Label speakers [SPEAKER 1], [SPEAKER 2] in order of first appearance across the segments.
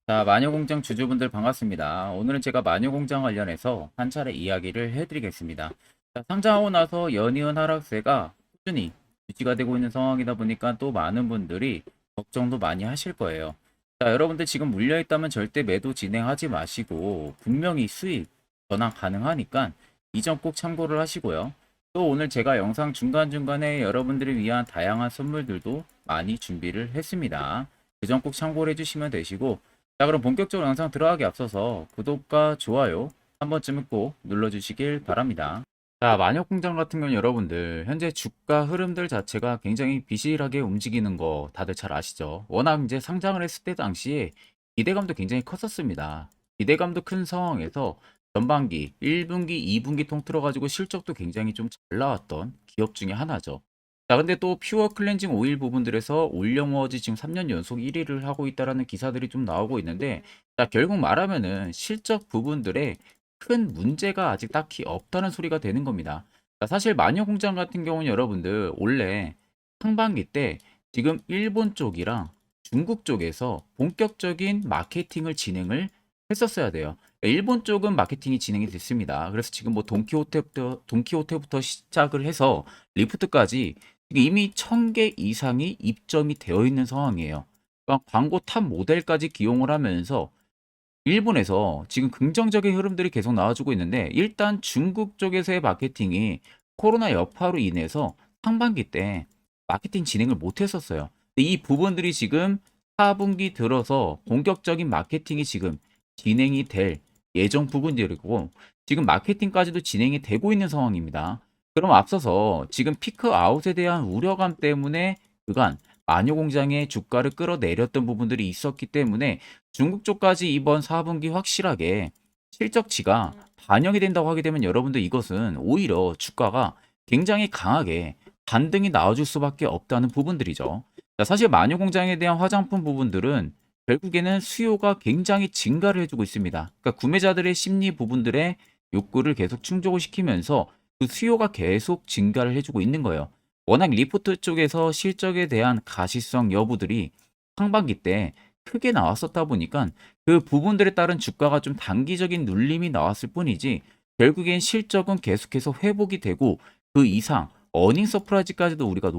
[SPEAKER 1] 자, 마녀공장 주주분들 반갑습니다. 오늘은 제가 마녀공장 관련해서 한 차례 이야기를 해드리겠습니다. 자, 상장하고 나서 연이은 하락세가 꾸준히 유지가 되고 있는 상황이다 보니까 또 많은 분들이 걱정도 많이 하실 거예요. 자, 여러분들 지금 물려있다면 절대 매도 진행하지 마시고 분명히 수익 전환 가능하니까 이 점 꼭 참고를 하시고요. 또 오늘 제가 영상 중간중간에 여러분들을 위한 다양한 선물들도 많이 준비를 했습니다. 그 점 꼭 참고를 해주시면 되시고, 자, 그럼 본격적으로 영상 들어가기 앞서서 구독과 좋아요 한 번쯤은 꼭 눌러주시길 바랍니다. 자, 마녀공장 같은 경우는 여러분들 현재 주가 흐름들 자체가 굉장히 비실하게 움직이는 거 다들 잘 아시죠? 워낙 이제 상장을 했을 때 당시에 기대감도 굉장히 컸었습니다. 기대감도 큰 상황에서 전반기 1분기, 2분기 통틀어 가지고 실적도 굉장히 좀 잘 나왔던 기업 중에 하나죠. 자, 근데 또 퓨어 클렌징 오일 부분들에서 올영워즈 지금 3년 연속 1위를 하고 있다라는 기사들이 좀 나오고 있는데, 자, 결국 말하면은 실적 부분들에 큰 문제가 아직 딱히 없다는 소리가 되는 겁니다. 자, 사실 마녀공장 같은 경우는 여러분들 원래 상반기 때 지금 일본 쪽이랑 중국 쪽에서 본격적인 마케팅을 진행을 했었어야 돼요. 일본 쪽은 마케팅이 진행이 됐습니다. 그래서 지금 뭐 돈키호테부터 시작을 해서 리프트까지 이미 1000개 이상이 입점이 되어 있는 상황이에요. 그러니까 광고 탑 모델까지 기용을 하면서 일본에서 지금 긍정적인 흐름들이 계속 나와주고 있는데, 일단 중국 쪽에서의 마케팅이 코로나 여파로 인해서 상반기 때 마케팅 진행을 못 했었어요. 근데 이 부분들이 지금 4분기 들어서 본격적인 마케팅이 지금 진행이 될 예정 부분들이고, 지금 마케팅까지도 진행이 되고 있는 상황입니다. 그럼 앞서서 지금 피크 아웃에 대한 우려감 때문에 그간 마녀공장의 주가를 끌어내렸던 부분들이 있었기 때문에 중국 쪽까지 이번 4분기 확실하게 실적치가 반영이 된다고 하게 되면 여러분들 이것은 오히려 주가가 굉장히 강하게 반등이 나와줄 수밖에 없다는 부분들이죠. 자, 사실 마녀공장에 대한 화장품 부분들은 결국에는 수요가 굉장히 증가를 해주고 있습니다. 그러니까 구매자들의 심리 부분들의 욕구를 계속 충족을 시키면서 그 수요가 계속 증가를 해주고 있는 거예요. 워낙 리포트 쪽에서 실적에 대한 가시성 여부들이 상반기 때 크게 나왔었다 보니까 그 부분들에 따른 주가가 좀 단기적인 눌림이 나왔을 뿐이지, 결국엔 실적은 계속해서 회복이 되고 그 이상 어닝 서프라이즈까지도 우리가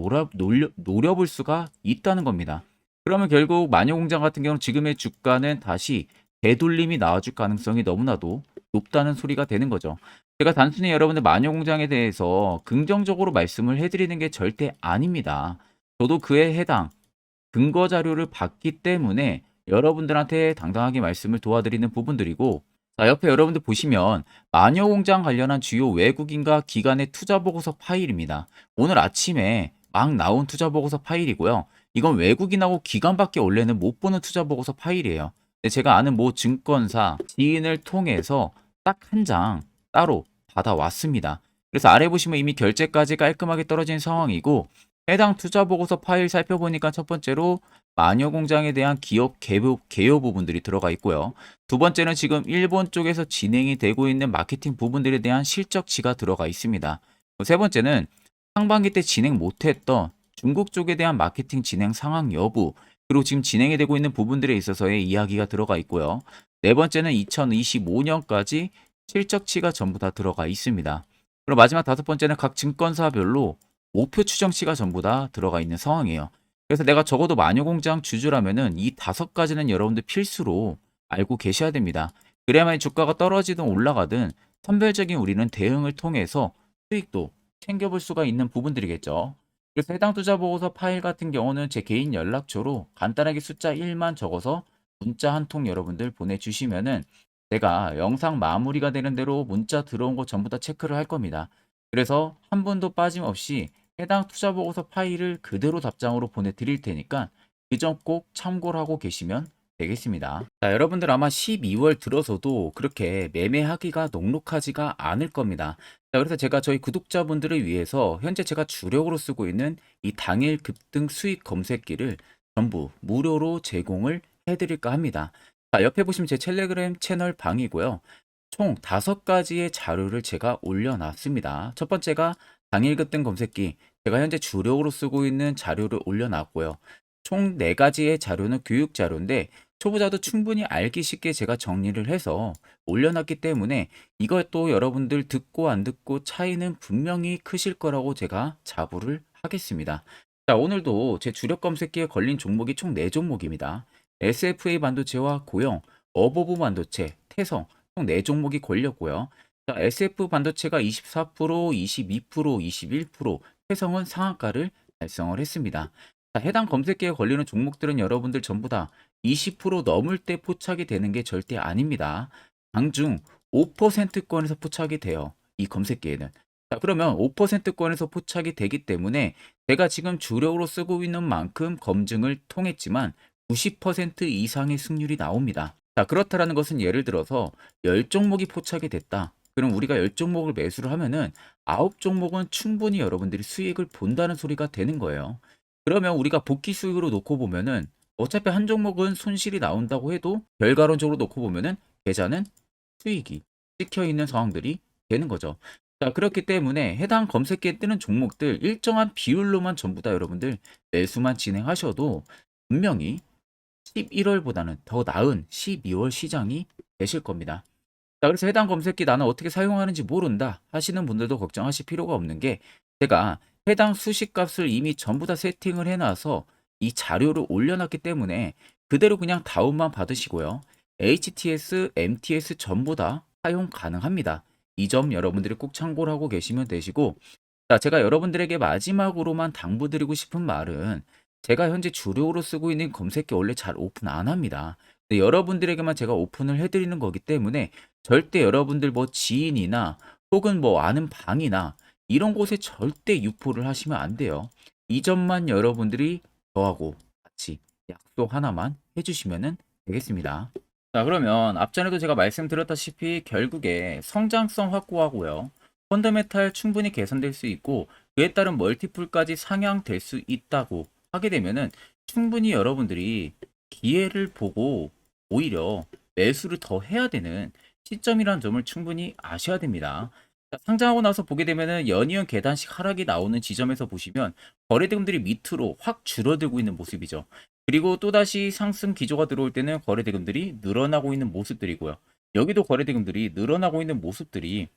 [SPEAKER 1] 노려볼 수가 있다는 겁니다. 그러면 결국 마녀공장 같은 경우는 지금의 주가는 다시 되돌림이 나와줄 가능성이 너무나도 높다는 소리가 되는 거죠. 제가 단순히 여러분들 마녀공장에 대해서 긍정적으로 말씀을 해드리는 게 절대 아닙니다. 저도 그에 해당 근거 자료를 봤기 때문에 여러분들한테 당당하게 말씀을 도와드리는 부분들이고, 자, 옆에 여러분들 보시면 마녀공장 관련한 주요 외국인과 기관의 투자 보고서 파일입니다. 오늘 아침에 막 나온 투자 보고서 파일이고요. 이건 외국인하고 기관밖에 원래는 못 보는 투자 보고서 파일이에요. 근데 제가 아는 모 증권사 지인을 통해서 딱 한 장 따로 받아왔습니다. 그래서 아래 보시면 이미 결제까지 깔끔하게 떨어진 상황이고, 해당 투자 보고서 파일 살펴보니까 첫 번째로 마녀공장에 대한 기업 개요 부분들이 들어가 있고요. 두 번째는 지금 일본 쪽에서 진행이 되고 있는 마케팅 부분들에 대한 실적치가 들어가 있습니다. 세 번째는 상반기 때 진행 못했던 중국 쪽에 대한 마케팅 진행 상황 여부, 그리고 지금 진행이 되고 있는 부분들에 있어서의 이야기가 들어가 있고요. 네 번째는 2025년까지 실적치가 전부 다 들어가 있습니다. 그리고 마지막 다섯 번째는 각 증권사별로 목표 추정치가 전부 다 들어가 있는 상황이에요. 그래서 내가 적어도 마녀공장 주주라면은 이 다섯 가지는 여러분들 필수로 알고 계셔야 됩니다. 그래야만 주가가 떨어지든 올라가든 선별적인 우리는 대응을 통해서 수익도 챙겨볼 수가 있는 부분들이겠죠. 그래서 해당 투자 보고서 파일 같은 경우는 제 개인 연락처로 간단하게 숫자 1만 적어서 문자 한 통 여러분들 보내주시면은 제가 영상 마무리가 되는 대로 문자 들어온 거 전부 다 체크를 할 겁니다. 그래서 한 분도 빠짐없이 해당 투자 보고서 파일을 그대로 답장으로 보내드릴 테니까 그 점 꼭 참고를 하고 계시면 되겠습니다. 자, 여러분들 아마 12월 들어서도 그렇게 매매하기가 녹록하지가 않을 겁니다. 자, 그래서 제가 저희 구독자분들을 위해서 현재 제가 주력으로 쓰고 있는 이 당일 급등 수익 검색기를 전부 무료로 제공을 해드릴까 합니다. 자, 옆에 보시면 제 텔레그램 채널 방이고요. 총 5가지의 자료를 제가 올려놨습니다. 첫 번째가 당일 급등 검색기, 제가 현재 주력으로 쓰고 있는 자료를 올려놨고요. 총 4가지의 자료는 교육 자료인데, 초보자도 충분히 알기 쉽게 제가 정리를 해서 올려놨기 때문에 이것도 여러분들 듣고 안 듣고 차이는 분명히 크실 거라고 제가 자부를 하겠습니다. 자, 오늘도 제 주력 검색기에 걸린 종목이 총 4종목입니다. SFA 반도체와 고영, 어버브 반도체, 태성 총 4종목이 걸렸고요. 자, SF 반도체가 24%, 22%, 21%, 태성은 상한가를 달성을 했습니다. 자, 해당 검색기에 걸리는 종목들은 여러분들 전부 다 20% 넘을 때 포착이 되는 게 절대 아닙니다. 장중 5%권에서 포착이 돼요. 이 검색기에는. 자, 그러면 5%권에서 포착이 되기 때문에 제가 지금 주력으로 쓰고 있는 만큼 검증을 통했지만 90% 이상의 승률이 나옵니다. 자, 그렇다라는 것은 예를 들어서 10종목이 포착이 됐다. 그럼 우리가 10종목을 매수를 하면은 9종목은 충분히 여러분들이 수익을 본다는 소리가 되는 거예요. 그러면 우리가 복귀 수익으로 놓고 보면은 어차피 한 종목은 손실이 나온다고 해도 결과론적으로 놓고 보면은 계좌는 수익이 찍혀 있는 상황들이 되는 거죠. 자, 그렇기 때문에 해당 검색기에 뜨는 종목들 일정한 비율로만 전부 다 여러분들 매수만 진행하셔도 분명히 11월보다는 더 나은 12월 시장이 되실 겁니다. 자, 그래서 해당 검색기 나는 어떻게 사용하는지 모른다 하시는 분들도 걱정하실 필요가 없는 게 제가 해당 수식값을 이미 전부 다 세팅을 해놔서 이 자료를 올려놨기 때문에 그대로 그냥 다운만 받으시고요. HTS, MTS 전부 다 사용 가능합니다. 이 점 여러분들이 꼭 참고를 하고 계시면 되시고, 자, 제가 여러분들에게 마지막으로만 당부드리고 싶은 말은 제가 현재 주력으로 쓰고 있는 검색기 원래 잘 오픈 안 합니다. 근데 여러분들에게만 제가 오픈을 해드리는 거기 때문에 절대 여러분들 뭐 지인이나 혹은 뭐 아는 방이나 이런 곳에 절대 유포를 하시면 안 돼요. 이 점만 여러분들이 저하고 같이 약속 하나만 해주시면 되겠습니다. 자, 그러면 앞전에도 제가 말씀드렸다시피 결국에 성장성 확보하고요. 펀더멘탈 충분히 개선될 수 있고 그에 따른 멀티플까지 상향될 수 있다고 하게 되면은 충분히 여러분들이 기회를 보고 오히려 매수를 더 해야 되는 시점이라는 점을 충분히 아셔야 됩니다. 자, 상장하고 나서 보게 되면은 연이은 계단식 하락이 나오는 지점에서 보시면 거래대금들이 밑으로 확 줄어들고 있는 모습이죠. 그리고 또다시 상승 기조가 들어올 때는 거래대금들이 늘어나고 있는 모습들이고요. 여기도 거래대금들이 늘어나고 있는 모습들이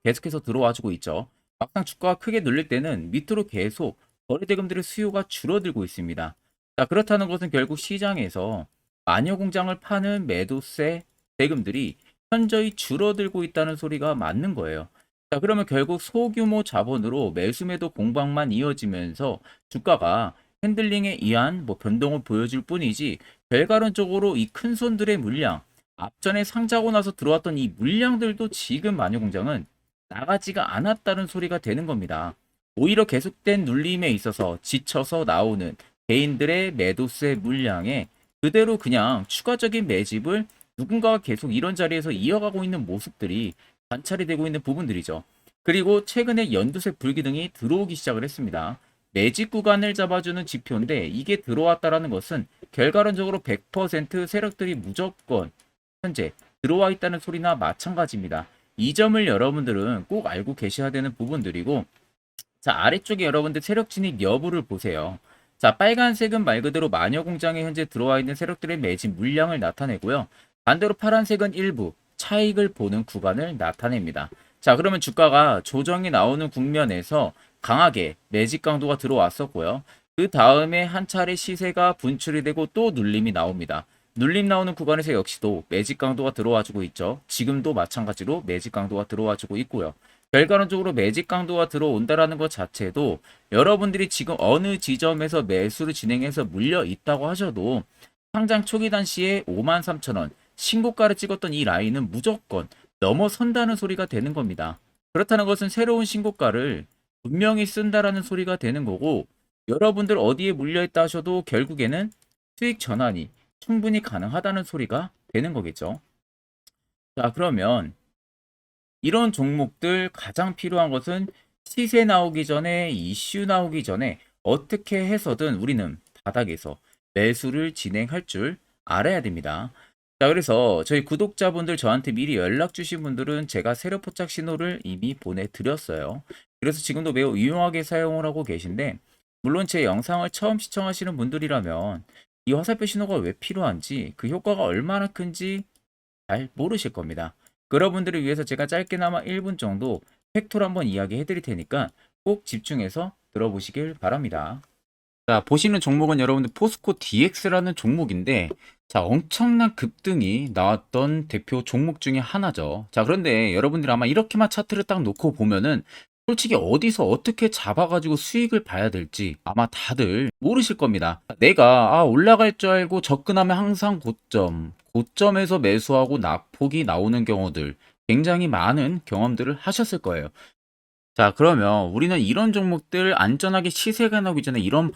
[SPEAKER 1] 계속해서 들어와주고 있죠. 막상 주가가 크게 눌릴 때는 밑으로 계속 거래대금들의 수요가 줄어들고 있습니다. 자, 그렇다는 것은 결국 시장에서 마녀 공장을 파는 매도세 대금들이 현저히 줄어들고 있다는 소리가 맞는 거예요. 자, 그러면 결국 소규모 자본으로 매수매도 공방만 이어지면서 주가가 핸들링에 의한 뭐 변동을 보여줄 뿐이지 결과론적으로 이 큰 손들의 물량, 앞전에 상장하고 나서 들어왔던 이 물량들도 지금 마녀 공장은 나가지가 않았다는 소리가 되는 겁니다. 오히려 계속된 눌림에 있어서 지쳐서 나오는 개인들의 매도세 물량에 그대로 그냥 추가적인 매집을 누군가가 계속 이런 자리에서 이어가고 있는 모습들이 관찰이 되고 있는 부분들이죠. 그리고 최근에 연두색 불기둥이 들어오기 시작을 했습니다. 매집 구간을 잡아주는 지표인데 이게 들어왔다라는 것은 결과론적으로 100% 세력들이 무조건 현재 들어와 있다는 소리나 마찬가지입니다. 이 점을 여러분들은 꼭 알고 계셔야 되는 부분들이고, 자, 아래쪽에 여러분들 세력 진입 여부를 보세요. 자, 빨간색은 말 그대로 마녀 공장에 현재 들어와 있는 세력들의 매집 물량을 나타내고요. 반대로 파란색은 일부 차익을 보는 구간을 나타냅니다. 자, 그러면 주가가 조정이 나오는 국면에서 강하게 매집 강도가 들어왔었고요. 그 다음에 한 차례 시세가 분출이 되고 또 눌림이 나옵니다. 눌림 나오는 구간에서 역시도 매집 강도가 들어와주고 있죠. 지금도 마찬가지로 매집 강도가 들어와주고 있고요. 결과론적으로 매집 강도가 들어온다라는 것 자체도 여러분들이 지금 어느 지점에서 매수를 진행해서 물려 있다고 하셔도 상장 초기 단시에 53,000원 신고가를 찍었던 이 라인은 무조건 넘어선다는 소리가 되는 겁니다. 그렇다는 것은 새로운 신고가를 분명히 쓴다라는 소리가 되는 거고, 여러분들 어디에 물려 있다 하셔도 결국에는 수익 전환이 충분히 가능하다는 소리가 되는 거겠죠. 자, 그러면 이런 종목들 가장 필요한 것은 시세 나오기 전에 이슈 나오기 전에 어떻게 해서든 우리는 바닥에서 매수를 진행할 줄 알아야 됩니다. 자, 그래서 저희 구독자분들 저한테 미리 연락 주신 분들은 제가 세력 포착 신호를 이미 보내드렸어요. 그래서 지금도 매우 유용하게 사용을 하고 계신데, 물론 제 영상을 처음 시청하시는 분들이라면 이 화살표 신호가 왜 필요한지, 그 효과가 얼마나 큰지 잘 모르실 겁니다. 그러분들을 위해서 제가 짧게나마 1분 정도 팩토를 한번 이야기해 드릴 테니까 꼭 집중해서 들어보시길 바랍니다. 자, 보시는 종목은 여러분들 포스코 DX라는 종목인데, 자, 엄청난 급등이 나왔던 대표 종목 중에 하나죠. 자, 그런데 여러분들이 아마 이렇게만 차트를 딱 놓고 보면은 솔직히 어디서 어떻게 잡아가지고 수익을 봐야 될지 아마 다들 모르실 겁니다. 내가 올라갈 줄 알고 접근하면 항상 고점에서 매수하고 낙폭이 나오는 경우들 굉장히 많은 경험들을 하셨을 거예요. 자, 그러면 우리는 이런 종목들 안전하게 시세가 나오기 전에 이런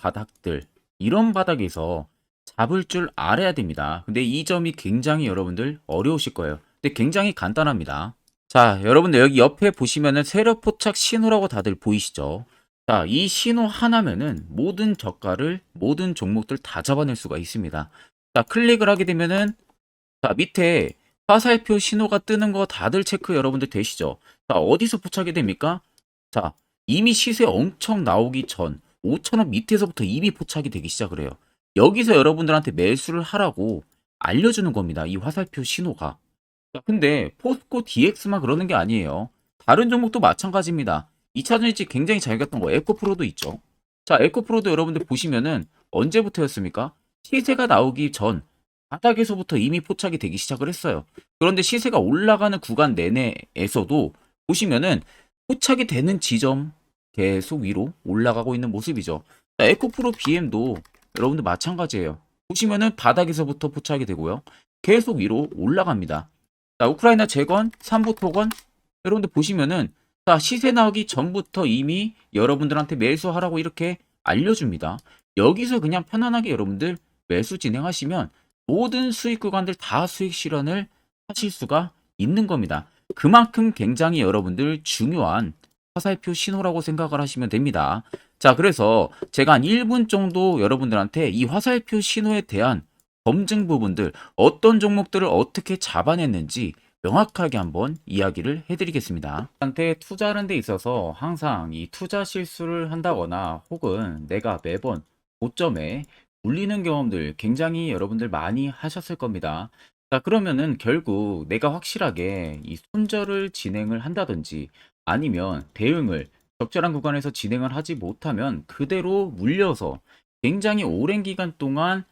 [SPEAKER 1] 바닥에서 잡을 줄 알아야 됩니다. 근데 이 점이 굉장히 여러분들 어려우실 거예요. 근데 굉장히 간단합니다. 자, 여러분들 여기 옆에 보시면은 세력 포착 신호라고 다들 보이시죠? 자, 이 신호 하나면은 모든 저가를, 모든 종목들 다 잡아낼 수가 있습니다. 자, 클릭을 하게 되면은 자, 밑에 화살표 신호가 뜨는 거 다들 체크 여러분들 되시죠? 자, 어디서 포착이 됩니까? 자, 이미 시세 엄청 나오기 전 5천원 밑에서부터 이미 포착이 되기 시작을 해요. 여기서 여러분들한테 매수를 하라고 알려주는 겁니다. 이 화살표 신호가. 자, 근데 포스코 DX만 그러는 게 아니에요. 다른 종목도 마찬가지입니다. 2차전지 굉장히 잘 갔던 거 에코프로도 있죠. 자, 에코프로도 여러분들 보시면은 언제부터였습니까? 시세가 나오기 전 바닥에서부터 이미 포착이 되기 시작을 했어요. 그런데 시세가 올라가는 구간 내내에서도 보시면은 포착이 되는 지점 계속 위로 올라가고 있는 모습이죠. 자, 에코프로 BM도 여러분들 마찬가지예요. 보시면은 바닥에서부터 포착이 되고요. 계속 위로 올라갑니다. 자, 우크라이나 재건, 삼부 토건 여러분들 보시면은 자, 시세 나오기 전부터 이미 여러분들한테 매수하라고 이렇게 알려줍니다. 여기서 그냥 편안하게 여러분들 매수 진행하시면 모든 수익 구간들 다 수익 실현을 하실 수가 있는 겁니다. 그만큼 굉장히 여러분들 중요한 화살표 신호라고 생각을 하시면 됩니다. 자, 그래서 제가 한 1분 정도 여러분들한테 이 화살표 신호에 대한 검증 부분들, 어떤 종목들을 어떻게 잡아냈는지 명확하게 한번 이야기를 해드리겠습니다. 한테 투자하는 데 있어서 항상 이 투자 실수를 한다거나 혹은 내가 매번 고점에 물리는 경험들 굉장히 여러분들 많이 하셨을 겁니다. 자, 그러면은 결국 내가 확실하게 이 손절을 진행을 한다든지 아니면 대응을 적절한 구간에서 진행을 하지 못하면 그대로 물려서 굉장히 오랜 기간 동안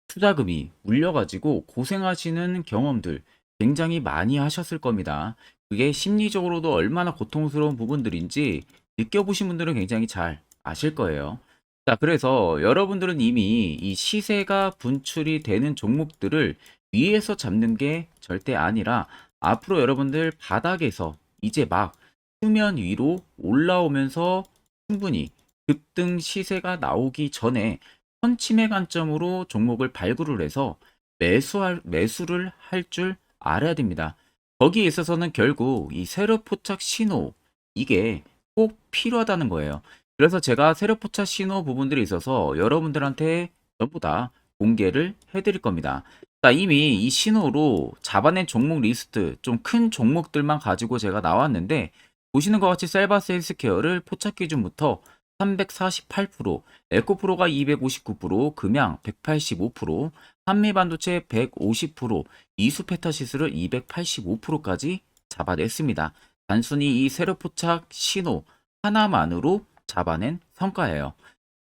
[SPEAKER 1] 투자금이 물려가지고 고생하시는 경험들 굉장히 많이 하셨을 겁니다. 그게 심리적으로도 얼마나 고통스러운 부분들인지 느껴보신 분들은 굉장히 잘 아실 거예요. 자, 그래서 여러분들은 이미 이 시세가 분출이 되는 종목들을 위에서 잡는 게 절대 아니라 앞으로 여러분들 바닥에서 이제 막 수면 위로 올라오면서 충분히 급등 시세가 나오기 전에 선침의 관점으로 종목을 발굴을 해서 매수를 할 줄 알아야 됩니다. 거기에 있어서는 결국 이 세력 포착 신호 이게 꼭 필요하다는 거예요. 그래서 제가 세력 포착 신호 부분들이 있어서 여러분들한테 전부 다 공개를 해드릴 겁니다. 자, 이미 이 신호로 잡아낸 종목 리스트 좀 큰 종목들만 가지고 제가 나왔는데 보시는 것 같이 셀바스 헬스케어를 포착 기준부터 348%, 에코프로가 259%, 금양 185%, 한미반도체 150%, 이수페타시스를 285%까지 잡아냈습니다. 단순히 이 세력포착 신호 하나만으로 잡아낸 성과예요.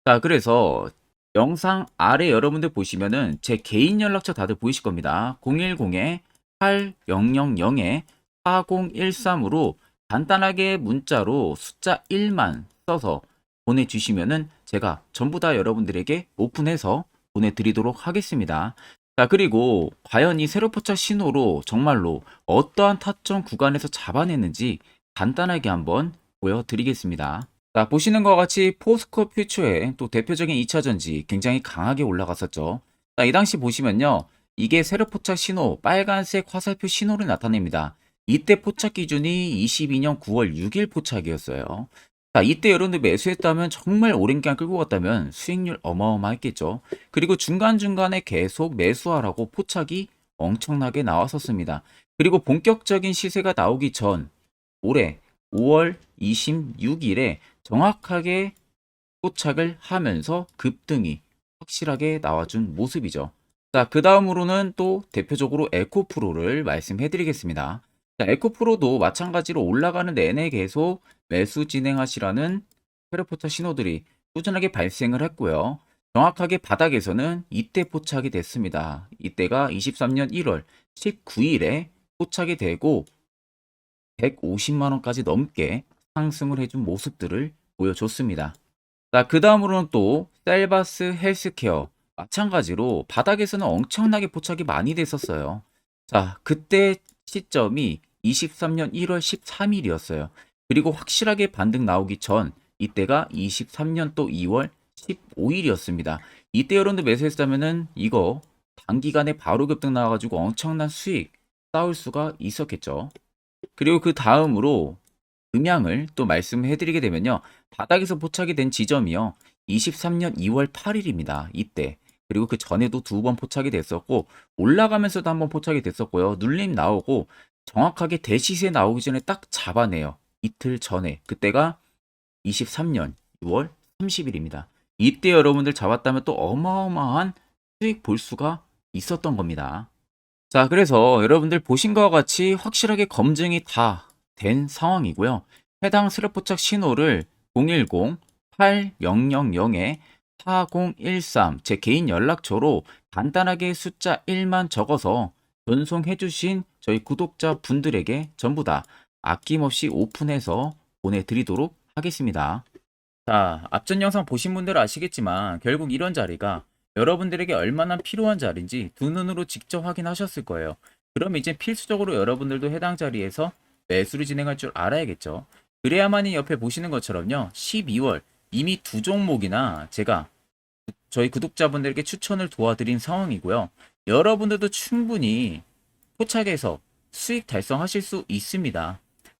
[SPEAKER 1] 자, 그래서 영상 아래 여러분들 보시면은 제 개인 연락처 다들 보이실 겁니다. 010-8013-4013으로 간단하게 문자로 숫자 1만 써서 보내주시면은 제가 전부 다 여러분들에게 오픈해서 보내드리도록 하겠습니다. 자, 그리고 과연 이 세로포착 신호로 정말로 어떠한 타점 구간에서 잡아냈는지 간단하게 한번 보여드리겠습니다. 자, 보시는 것과 같이 포스코 퓨처의 또 대표적인 2차전지 굉장히 강하게 올라갔었죠. 자, 이 당시 보시면요. 이게 세로포착 신호, 빨간색 화살표 신호를 나타냅니다. 이때 포착 기준이 22년 9월 6일 포착이었어요. 자, 이때 여러분들 매수했다면 정말 오랜 기간 끌고 갔다면 수익률 어마어마했겠죠. 그리고 중간중간에 계속 매수하라고 포착이 엄청나게 나왔었습니다. 그리고 본격적인 시세가 나오기 전 올해 5월 26일에 정확하게 포착을 하면서 급등이 확실하게 나와준 모습이죠. 자, 그 다음으로는 또 대표적으로 에코프로를 말씀해 드리겠습니다. 자, 에코프로도 마찬가지로 올라가는 내내 계속 매수 진행하시라는 페르포차 신호들이 꾸준하게 발생을 했고요. 정확하게 바닥에서는 이때 포착이 됐습니다. 이때가 23년 1월 19일에 포착이 되고 150만 원까지 넘게 상승을 해준 모습들을 보여줬습니다. 자, 그 다음으로는 또 셀바스 헬스케어 마찬가지로 바닥에서는 엄청나게 포착이 많이 됐었어요. 자, 그때 시점이 23년 1월 13일이었어요. 그리고 확실하게 반등 나오기 전 이때가 23년 또 2월 15일이었습니다. 이때 여러분들 매수했다면은 이거 단기간에 바로 급등 나와가지고 엄청난 수익 쌓을 수가 있었겠죠. 그리고 그 다음으로 음향을 또 말씀해 드리게 되면요. 바닥에서 포착이 된 지점이요. 23년 2월 8일입니다. 이때. 그리고 그 전에도 두 번 포착이 됐었고 올라가면서도 한번 포착이 됐었고요. 눌림 나오고 정확하게 대시세 나오기 전에 딱 잡아내요. 이틀 전에. 그때가 23년 6월 30일입니다. 이때 여러분들 잡았다면 또 어마어마한 수익 볼 수가 있었던 겁니다. 자, 그래서 여러분들 보신 것과 같이 확실하게 검증이 다 된 상황이고요. 해당 스랩포착 신호를 010-8000-4013 제 개인 연락처로 간단하게 숫자 1만 적어서 전송해 주신 저희 구독자 분들에게 전부 다 아낌없이 오픈해서 보내드리도록 하겠습니다. 자, 앞전 영상 보신 분들은 아시겠지만 결국 이런 자리가 여러분들에게 얼마나 필요한 자리인지 두 눈으로 직접 확인하셨을 거예요. 그럼 이제 필수적으로 여러분들도 해당 자리에서 매수를 진행할 줄 알아야겠죠. 그래야만이 옆에 보시는 것처럼요. 12월 이미 두 종목이나 제가 저희 구독자분들에게 추천을 도와드린 상황이고요. 여러분들도 충분히 포착해서 수익 달성하실 수 있습니다.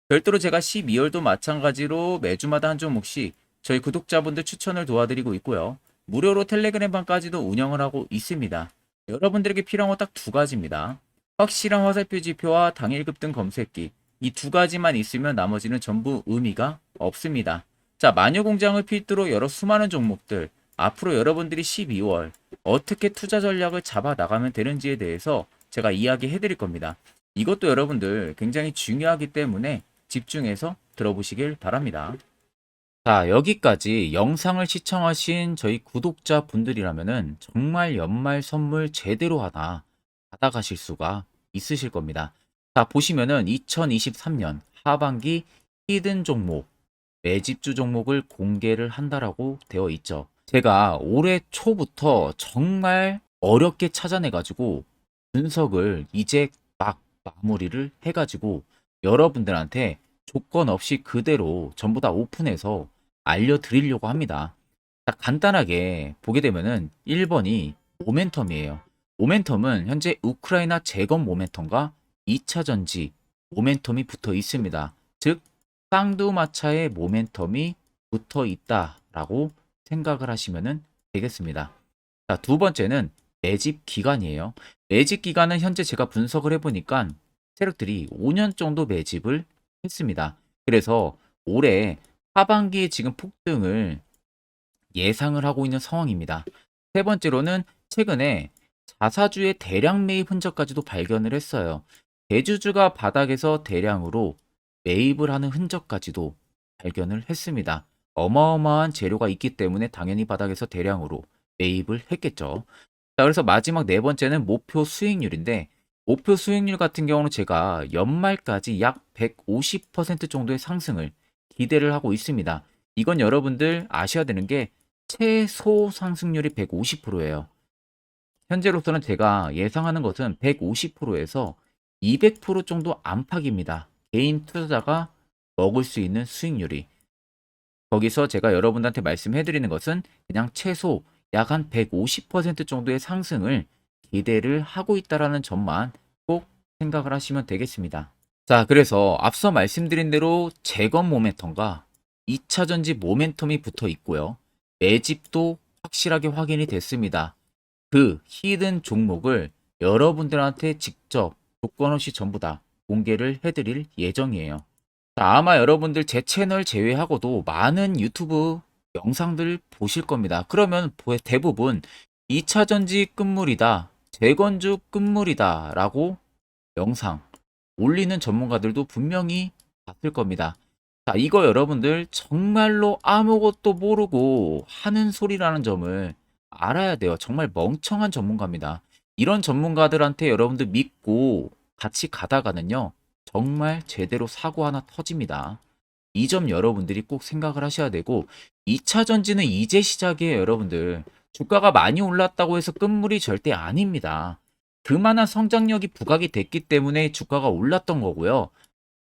[SPEAKER 1] 별도로 제가 12월도 마찬가지로 매주마다 한 종목씩 저희 구독자분들 추천을 도와드리고 있고요. 무료로 텔레그램방까지도 운영을 하고 있습니다. 여러분들에게 필요한 건 딱 두 가지입니다. 확실한 화살표 지표와 당일 급등 검색기. 이 두 가지만 있으면 나머지는 전부 의미가 없습니다. 자, 마녀 공장을 필두로 여러 수많은 종목들, 앞으로 여러분들이 12월 어떻게 투자 전략을 잡아 나가면 되는지에 대해서 제가 이야기해 드릴 겁니다. 이것도 여러분들 굉장히 중요하기 때문에 집중해서 들어보시길 바랍니다. 자, 여기까지 영상을 시청하신 저희 구독자 분들이라면은 정말 연말 선물 제대로 하나 받아가실 수가 있으실 겁니다. 자, 보시면은 2023년 하반기 히든 종목, 매집주 종목을 공개를 한다라고 되어 있죠. 제가 올해 초부터 정말 어렵게 찾아내가지고 분석을 이제 막 마무리를 해가지고 여러분들한테 조건 없이 그대로 전부 다 오픈해서 알려드리려고 합니다. 딱 간단하게 보게 되면은 1번이 모멘텀이에요. 모멘텀은 현재 우크라이나 재건 모멘텀과 2차 전지 모멘텀이 붙어 있습니다. 즉 쌍두마차의 모멘텀이 붙어 있다라고 생각을 하시면 되겠습니다. 자, 두 번째는 매집 기간이에요. 매집 기간은 현재 제가 분석을 해보니까 세력들이 5년 정도 매집을 했습니다. 그래서 올해 하반기에 지금 폭등을 예상을 하고 있는 상황입니다. 세 번째로는 최근에 자사주의 대량 매입 흔적까지도 발견을 했어요. 대주주가 바닥에서 대량으로 매입을 하는 흔적까지도 발견을 했습니다. 어마어마한 재료가 있기 때문에 당연히 바닥에서 대량으로 매입을 했겠죠. 자, 그래서 마지막 네 번째는 목표 수익률인데 목표 수익률 같은 경우는 제가 연말까지 약 150% 정도의 상승을 기대를 하고 있습니다. 이건 여러분들 아셔야 되는 게 최소 상승률이 150%예요. 현재로서는 제가 예상하는 것은 150%에서 200% 정도 안팎입니다. 개인 투자자가 먹을 수 있는 수익률이. 거기서 제가 여러분들한테 말씀해 드리는 것은 그냥 최소 약 한 150% 정도의 상승을 기대를 하고 있다라는 점만 꼭 생각을 하시면 되겠습니다. 자, 그래서 앞서 말씀드린 대로 재건 모멘텀과 2차 전지 모멘텀이 붙어 있고요. 매집도 확실하게 확인이 됐습니다. 그 히든 종목을 여러분들한테 직접 조건 없이 전부 다 공개를 해드릴 예정이에요. 자, 아마 여러분들 제 채널 제외하고도 많은 유튜브 영상들 보실 겁니다. 그러면 대부분 2차 전지 끝물이다, 재건주 끝물이다 라고 영상 올리는 전문가들도 분명히 봤을 겁니다. 자, 이거 여러분들 정말로 아무것도 모르고 하는 소리라는 점을 알아야 돼요. 정말 멍청한 전문가입니다. 이런 전문가들한테 여러분들 믿고 같이 가다가는요, 정말 제대로 사고 하나 터집니다. 이 점 여러분들이 꼭 생각을 하셔야 되고, 2차 전지는 이제 시작이에요, 여러분들. 주가가 많이 올랐다고 해서 끝물이 절대 아닙니다. 그만한 성장력이 부각이 됐기 때문에 주가가 올랐던 거고요.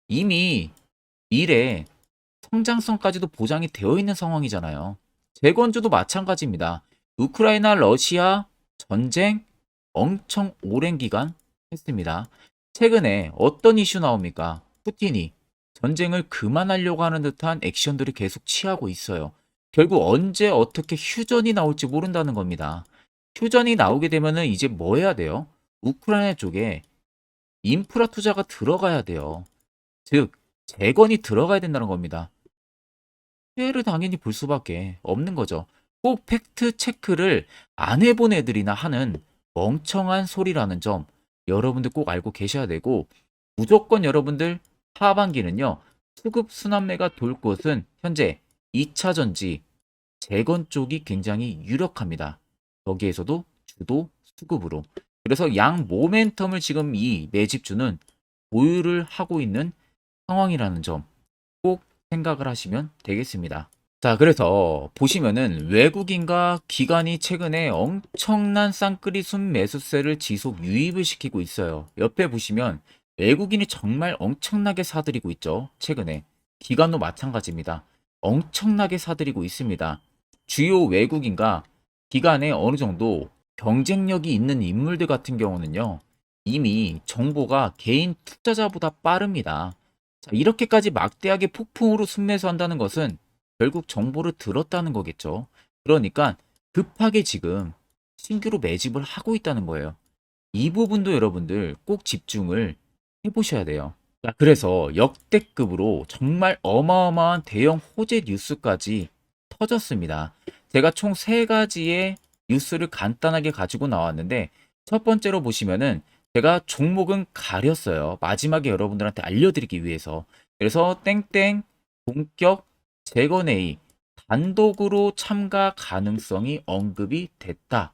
[SPEAKER 1] 이미 미래 성장성까지도 보장이 되어 있는 상황이잖아요. 재건주도 마찬가지입니다. 우크라이나 러시아 전쟁 엄청 오랜 기간 했습니다. 최근에 어떤 이슈 나옵니까? 푸틴이 전쟁을 그만하려고 하는 듯한 액션들을 계속 취하고 있어요. 결국 언제 어떻게 휴전이 나올지 모른다는 겁니다. 휴전이 나오게 되면은 이제 뭐 해야 돼요? 우크라이나 쪽에 인프라 투자가 들어가야 돼요. 즉, 재건이 들어가야 된다는 겁니다. 피해를 당연히 볼 수밖에 없는 거죠. 꼭 팩트 체크를 안 해본 애들이나 하는 멍청한 소리라는 점 여러분들 꼭 알고 계셔야 되고, 무조건 여러분들 하반기는요, 수급 순환매가 돌 곳은 현재 2차 전지 재건 쪽이 굉장히 유력합니다. 거기에서도 주도 수급으로. 그래서 양 모멘텀을 지금 이 매집주는 보유를 하고 있는 상황이라는 점 꼭 생각을 하시면 되겠습니다. 자, 그래서 보시면은 외국인과 기관이 최근에 엄청난 쌍끌이 순매수세를 지속 유입을 시키고 있어요. 옆에 보시면 외국인이 정말 엄청나게 사들이고 있죠. 최근에. 기관도 마찬가지입니다. 엄청나게 사들이고 있습니다. 주요 외국인과 기관에 어느 정도 경쟁력이 있는 인물들 같은 경우는요, 이미 정보가 개인 투자자보다 빠릅니다. 자, 이렇게까지 막대하게 폭풍으로 순매수한다는 것은 결국 정보를 들었다는 거겠죠. 그러니까 급하게 지금 신규로 매집을 하고 있다는 거예요. 이 부분도 여러분들 꼭 집중을 해보셔야 돼요. 자, 그래서 역대급으로 정말 어마어마한 대형 호재 뉴스까지 터졌습니다. 제가 총 세 가지의 뉴스를 간단하게 가지고 나왔는데, 첫 번째로 보시면은 제가 종목은 가렸어요. 마지막에 여러분들한테 알려드리기 위해서. 그래서 땡땡 본격 재건회의 단독으로 참가 가능성이 언급이 됐다.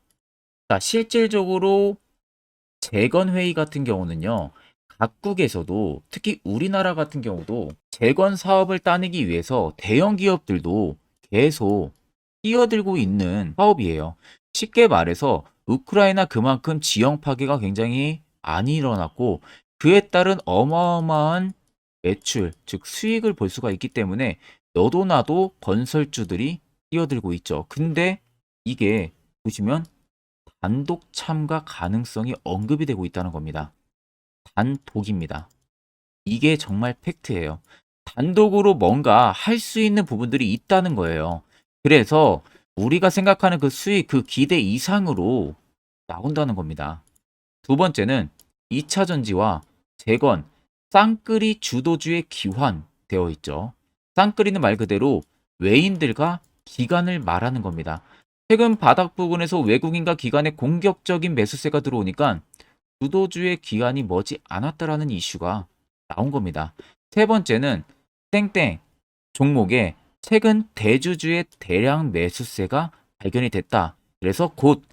[SPEAKER 1] 자, 실질적으로 재건회의 같은 경우는요, 각국에서도 특히 우리나라 같은 경우도 재건 사업을 따내기 위해서 대형 기업들도 계속 뛰어들고 있는 사업이에요. 쉽게 말해서 우크라이나 그만큼 지형 파괴가 굉장히 많이 일어났고, 그에 따른 어마어마한 매출, 즉 수익을 볼 수가 있기 때문에 너도 나도 건설주들이 뛰어들고 있죠. 근데 이게 보시면 단독 참가 가능성이 언급이 되고 있다는 겁니다. 단독입니다. 이게 정말 팩트예요. 단독으로 뭔가 할 수 있는 부분들이 있다는 거예요. 그래서 우리가 생각하는 그 수익, 그 기대 이상으로 나온다는 겁니다. 두 번째는 2차 전지와 재건, 쌍끌이 주도주의 기환되어 있죠. 쌍끌이는 말 그대로 외인들과 기관을 말하는 겁니다. 최근 바닥 부근에서 외국인과 기관의 공격적인 매수세가 들어오니까 주도주의 기관이 머지 않았다라는 이슈가 나온 겁니다. 세 번째는 땡땡 종목에 최근 대주주의 대량 매수세가 발견이 됐다. 그래서 곧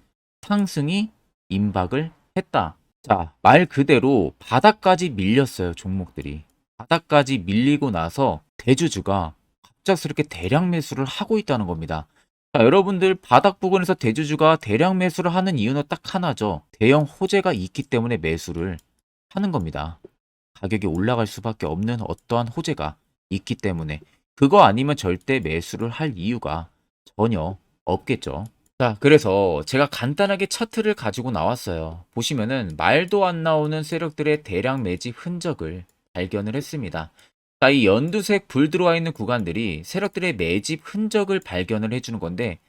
[SPEAKER 1] 상승이 임박을 했다. 자, 말 그대로 바닥까지 밀렸어요, 종목들이. 바닥까지 밀리고 나서 대주주가 갑작스럽게 대량 매수를 하고 있다는 겁니다. 자, 여러분들 바닥 부근에서 대주주가 대량 매수를 하는 이유는 딱 하나죠. 대형 호재가 있기 때문에 매수를 하는 겁니다. 가격이 올라갈 수밖에 없는 어떠한 호재가 있기 때문에. 그거 아니면 절대 매수를 할 이유가 전혀 없겠죠. 자, 그래서 제가 간단하게 차트를 가지고 나왔어요. 보시면은 말도 안 나오는 세력들의 대량 매집 흔적을 발견을 했습니다. 자, 이 연두색 불 들어와 있는 구간들이 세력들의 매집 흔적을 발견을 해주는 건데,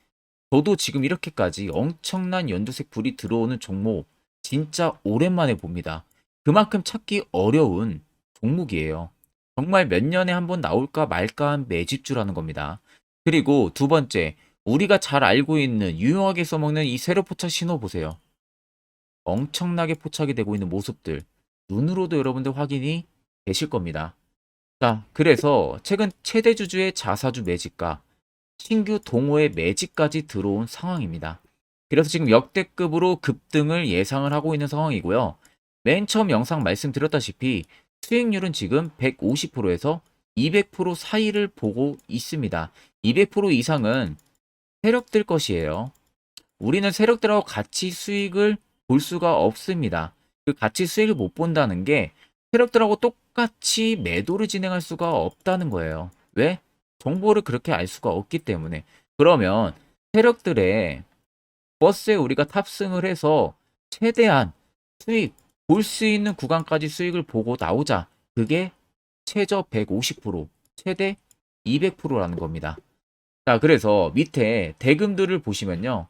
[SPEAKER 1] 저도 지금 이렇게까지 엄청난 연두색 불이 들어오는 종목 진짜 오랜만에 봅니다. 그만큼 찾기 어려운 종목이에요. 정말 몇 년에 한 번 나올까 말까 한 매집주라는 겁니다. 그리고 두 번째, 우리가 잘 알고 있는 유용하게 써먹는 이 세로 포착 신호 보세요. 엄청나게 포착이 되고 있는 모습들 눈으로도 여러분들 확인이 되실 겁니다. 자, 그래서 최근 최대 주주의 자사주 매집과 신규 동호회 매집까지 들어온 상황입니다. 그래서 지금 역대급으로 급등을 예상을 하고 있는 상황이고요. 맨 처음 영상 말씀드렸다시피 수익률은 지금 150%에서 200% 사이를 보고 있습니다. 200% 이상은 세력들 것이에요. 우리는 세력들하고 같이 수익을 볼 수가 없습니다. 그 같이 수익을 못 본다는 게 세력들하고 똑같이 매도를 진행할 수가 없다는 거예요. 왜? 정보를 그렇게 알 수가 없기 때문에. 그러면 세력들의 버스에 우리가 탑승을 해서 최대한 수익, 볼 수 있는 구간까지 수익을 보고 나오자. 그게 최저 150%, 최대 200%라는 겁니다. 자, 그래서 밑에 대금들을 보시면요.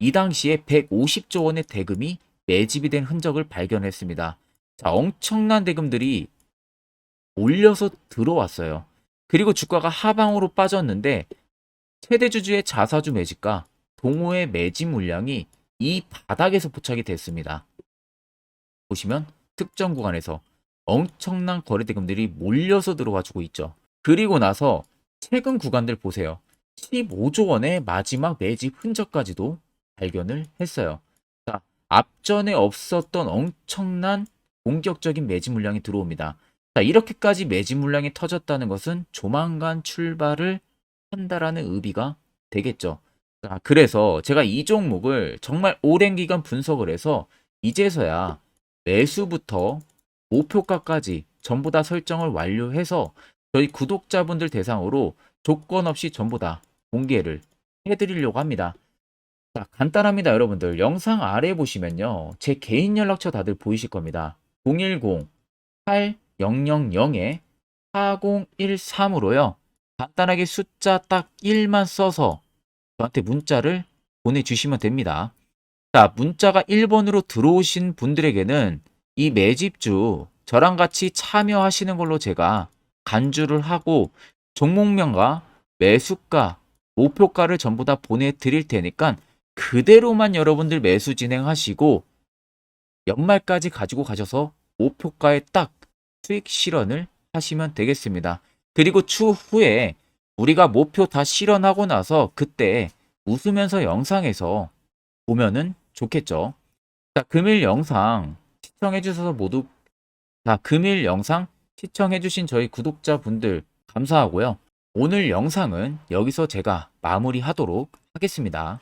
[SPEAKER 1] 이 당시에 150조 원의 대금이 매집이 된 흔적을 발견했습니다. 자, 엄청난 대금들이 몰려서 들어왔어요. 그리고 주가가 하방으로 빠졌는데 최대 주주의 자사주 매집과 동호회 매집 물량이 이 바닥에서 포착이 됐습니다. 보시면 특정 구간에서 엄청난 거래 대금들이 몰려서 들어와 주고 있죠. 그리고 나서 최근 구간들 보세요. 15조 원의 마지막 매집 흔적까지도 발견을 했어요. 자, 앞전에 없었던 엄청난 공격적인 매집 물량이 들어옵니다. 자, 이렇게까지 매집 물량이 터졌다는 것은 조만간 출발을 한다라는 의미가 되겠죠. 자, 그래서 제가 이 종목을 정말 오랜 기간 분석을 해서 이제서야 매수부터 목표가까지 전부 다 설정을 완료해서 저희 구독자분들 대상으로 조건 없이 전부 다 공개를 해드리려고 합니다. 자, 간단합니다, 여러분들. 영상 아래 보시면요. 제 개인 연락처 다들 보이실 겁니다. 010-8000-4013으로요. 간단하게 숫자 딱 1만 써서 저한테 문자를 보내주시면 됩니다. 자, 문자가 1번으로 들어오신 분들에게는 이 매집주 저랑 같이 참여하시는 걸로 제가 간주를 하고 종목명과 매수가, 목표가를 전부 다 보내드릴 테니까 그대로만 여러분들 매수 진행하시고 연말까지 가지고 가셔서 목표가에 딱 수익 실현을 하시면 되겠습니다. 그리고 추후에 우리가 목표 다 실현하고 나서 그때 웃으면서 영상에서 보면은 좋겠죠. 자, 금일 영상 시청해 주셔서 모두 금일 영상 시청해 주신 저희 구독자분들 감사하고요. 오늘 영상은 여기서 제가 마무리하도록 하겠습니다.